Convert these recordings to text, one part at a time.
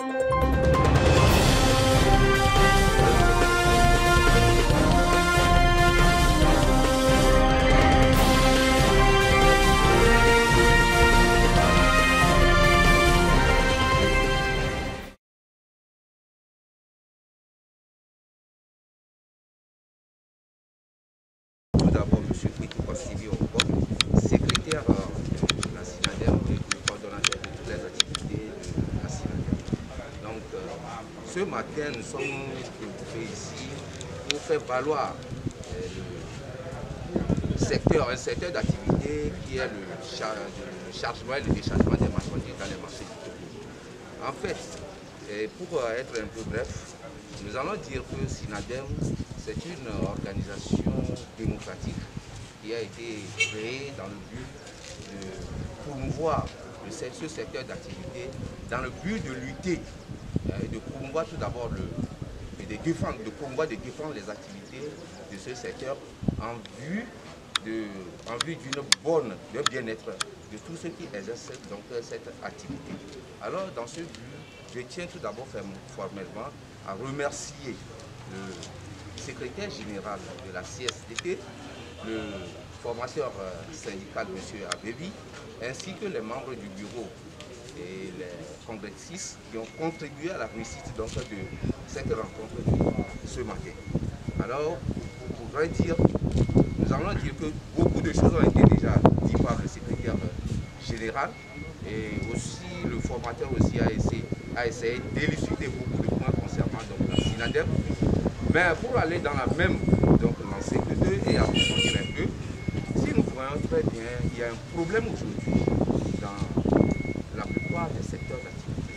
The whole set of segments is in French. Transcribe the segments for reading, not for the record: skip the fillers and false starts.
Tout d'abord, M. Kouitoupa Sylvie Okpok, secrétaire de la SINADEM et coordonnateur de toutes les activités de la SINADEM. Donc, ce matin, nous sommes regroupés ici pour faire valoir un secteur d'activité qui est le chargement et le déchargement des marchandises dans les marchés du Togo. En fait, pour être un peu bref, nous allons dire que SINADEM, c'est une organisation démocratique qui a été créée dans le but de promouvoir ce secteur d'activité, dans le but de lutter, de promouvoir tout d'abord de défendre les activités de ce secteur en vue d'un bien-être de tous ceux qui exercent donc cette activité. Alors dans ce but, je tiens tout d'abord formellement à remercier le secrétaire général de la CSDT, le formateur syndical M. Abébi, ainsi que les membres du bureau et les congressistes qui ont contribué à la réussite donc, de cette rencontre ce matin. Alors, nous allons dire que beaucoup de choses ont été déjà dites par le secrétaire général et aussi le formateur aussi a essayé d'élucider beaucoup de points concernant donc, la SINADEM. Mais pour aller dans la même lancée que d'eux et approfondir un peu, si nous voyons très bien, il y a un problème aujourd'hui dans la plupart des secteurs d'activité.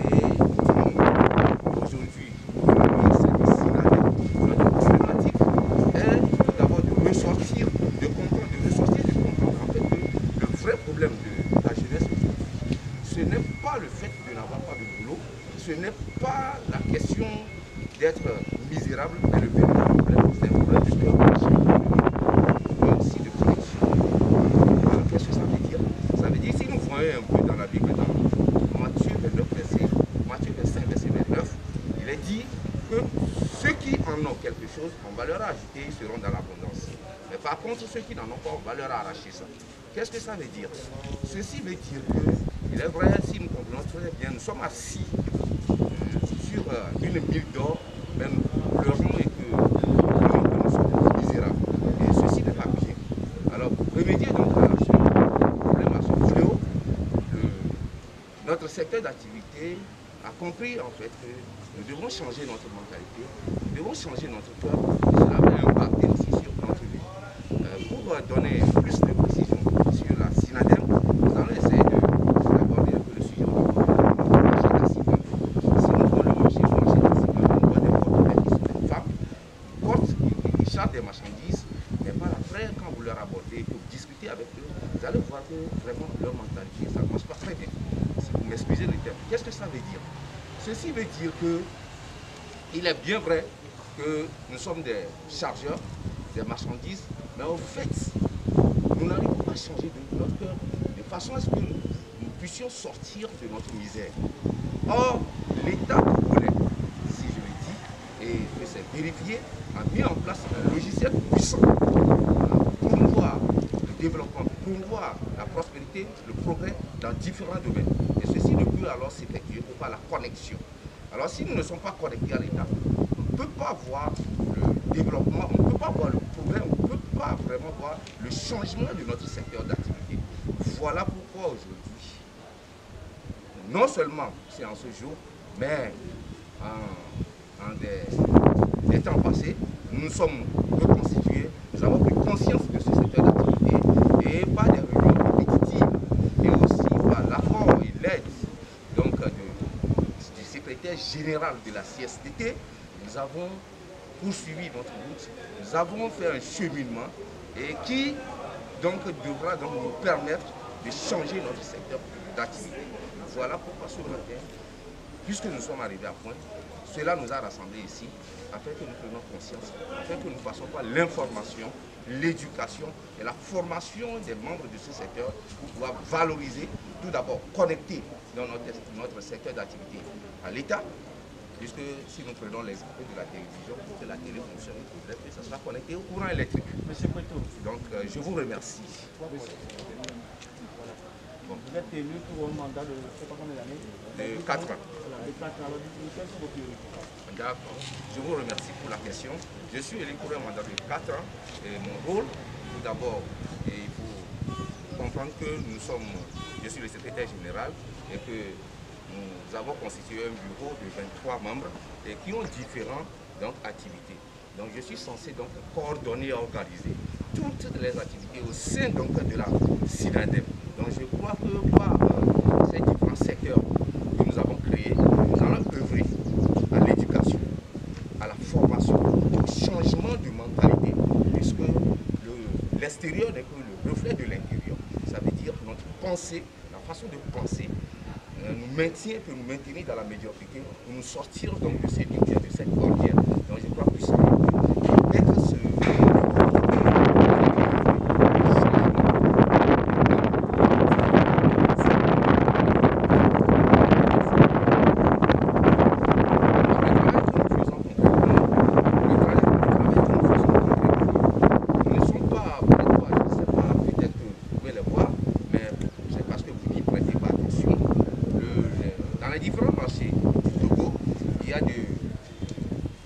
Et aujourd'hui, notre problématique est tout d'abord de ressortir, de comprendre en fait que le vrai problème de la jeunesse aujourd'hui, ce n'est pas le fait de n'avoir pas de boulot, ce n'est pas la question d'être misérable, mais le véritable problème, c'est un problème de mais aussi de connexion. Alors qu'est-ce que ça veut dire? Ça veut dire, si nous voyons un peu dans la Bible, dans Matthieu 25, verset 29, il est dit que ceux qui en ont quelque chose, on va leur ajouter, ils seront dans l'abondance. Mais par contre, ceux qui n'en ont pas, on va leur arracher ça. Qu'est-ce que ça veut dire? Ceci veut dire que, il est vrai, si nous comprenons très bien, nous sommes assis sur une mine d'or, mais nous pleurons et que nous sommes misérables. Et ceci n'est pas bien. Alors, pour remédier donc à ce problème, à ce fléau, notre secteur d'activité a compris en fait que nous devons changer notre mentalité, nous devons changer notre cœur. Cela va impacter aussi sur notre vie. Pour donner plus de précision sur la SINADEM, nous allons essayer d'aborder un peu le sujet du marché d'assis. Si nous voulons le marché d'assis, on voit des porte qui sont des femmes, ils chargent des marchandises, mais par après, quand vous leur abordez, que vous discutez avec eux, vous allez voir que vraiment leur mentalité, ça ne marche pas très bien. Si vous m'excusez le terme. Qu'est-ce que ça veut dire? Ceci veut dire que il est bien vrai que nous sommes des chargeurs, des marchandises, mais au fait, nous n'arrivons pas à changer de notre cœur de façon à ce que nous puissions sortir de notre misère. Or, l'État congolais, si je le dis, et que c'est vérifié, a mis en place un logiciel puissant pour promouvoir le développement, pour promouvoir la prospérité, le progrès dans différents domaines. Et ceci ne peut alors s'effectuer que par la connexion. Alors si nous ne sommes pas connectés à l'État, on ne peut pas voir le développement, on ne peut pas voir le progrès, on ne peut pas vraiment voir le changement de notre secteur d'activité. Voilà pourquoi aujourd'hui, non seulement c'est en ce jour, mais en des temps passés, nous nous sommes reconstitués, nous avons pris conscience de ce secteur d'activité et par des réunions répétitives et aussi par l'apport et l'aide du secrétaire général de la CSDT, nous avons poursuivi notre route, nous avons fait un cheminement et qui donc devra donc nous permettre de changer notre secteur d'activité. Voilà pourquoi ce matin, puisque nous sommes arrivés à point, cela nous a rassemblés ici afin que nous prenions conscience, afin que nous passions par l'information, l'éducation et la formation des membres de ce secteur pour pouvoir valoriser, tout d'abord connecter dans notre secteur d'activité à l'État, puisque si nous prenons l'exemple de la télévision, pour que la télé fonctionne, il faudrait que ça soit connecté au courant électrique. Monsieur Preto. Donc je vous remercie. Bon. Vous êtes élu pour un mandat de, je sais pas combien d'années? De 4 ans. Voilà, de 4 ans. Alors, quelles sont vos priorités? D'accord. Je vous remercie pour la question. Je suis élu pour un mandat de 4 ans. Et mon rôle, tout d'abord, il faut comprendre que je suis le secrétaire général et que nous avons constitué un bureau de 23 membres et qui ont différentes activités. Donc je suis censé coordonner et organiser toutes les activités au sein de la SINADEM. Donc je crois que par ces différents secteurs que nous avons créés, nous allons œuvrer à l'éducation, à la formation, au changement de mentalité, puisque l'extérieur n'est que le reflet de l'intérieur. Ça veut dire que notre pensée, la façon de penser, peut nous maintenir dans la médiocrité, pour nous sortir de ces lumières, de cette ornière. Donc je crois que ça être différents marchés du Togo, il y a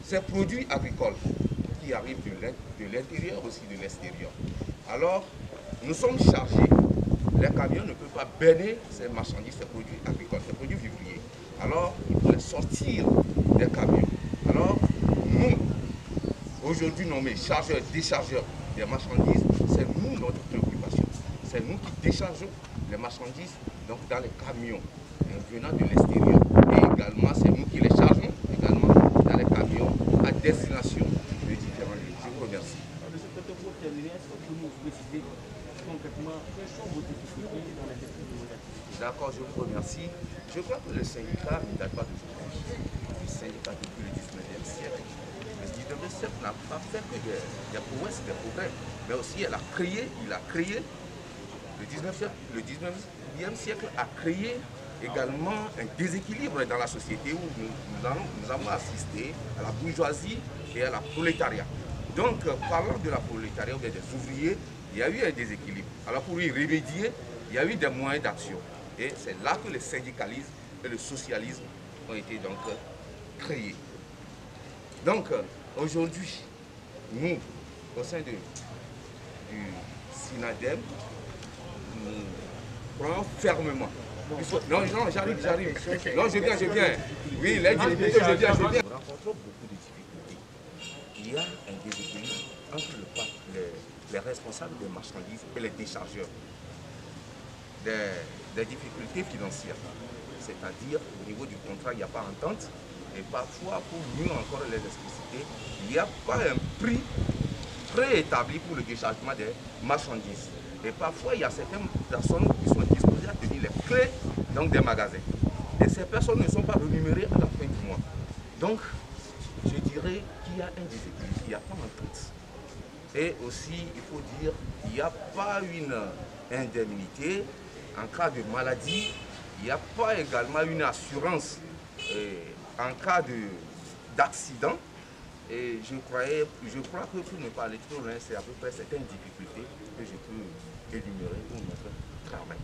ces produits agricoles qui arrivent de l'intérieur aussi de l'extérieur. Alors, nous sommes chargés, les camions ne peuvent pas berner ces marchandises, ces produits agricoles, ces produits vivriers. Alors, il faut les sortir des camions. Alors, nous, aujourd'hui nommés chargeurs, déchargeurs des marchandises, c'est nous notre préoccupation. C'est nous qui déchargeons les marchandises dans les camions venant de l'extérieur. Et également, c'est nous qui les chargeons également dans les camions à destination de différents lieux. Je vous remercie. Monsieur Preto, pour terminer, est-ce que vous pouvez nous préciser concrètement quelles sont vos difficultés dans la gestion de vos activités? D'accord, je vous remercie. Je crois que le syndicat ne date pas d'aujourd'hui. Le syndicat depuis le 19e siècle. Le 19e siècle n'a pas fait que des prouesses, des progrès, mais aussi il a créé, le 19e siècle a créé également un déséquilibre dans la société où nous avons assisté à la bourgeoisie et à la prolétariat. Donc, parlant de la prolétariat ou des ouvriers, il y a eu un déséquilibre. Alors, pour y remédier, il y a eu des moyens d'action. Et c'est là que le syndicalisme et le socialisme ont été créés. Donc, aujourd'hui, nous, au sein du SINADEM, nous prenons fermement. Non, j'arrive. Non, je viens. Oui, l'aide je viens. Nous rencontrons beaucoup de difficultés. Il y a un déséquilibre entre les responsables des marchandises et les déchargeurs. Des difficultés financières. C'est-à-dire, au niveau du contrat, il n'y a pas d'entente. Et parfois, pour mieux encore les expliciter, il n'y a pas un prix préétabli pour le déchargement des marchandises. Et parfois, il y a certaines personnes qui sont disposées à tenir les clés des magasins. Et ces personnes ne sont pas rémunérées à la fin du mois. Donc, je dirais qu'il y a un déséquilibre, il n'y a pas d'entente. Et aussi, il faut dire, il n'y a pas une indemnité en cas de maladie, il n'y a pas également une assurance en cas d'accident. Et je crois que pour ne pas aller trop loin, c'est à peu près certaines difficultés que je peux énumérer pour notre travail.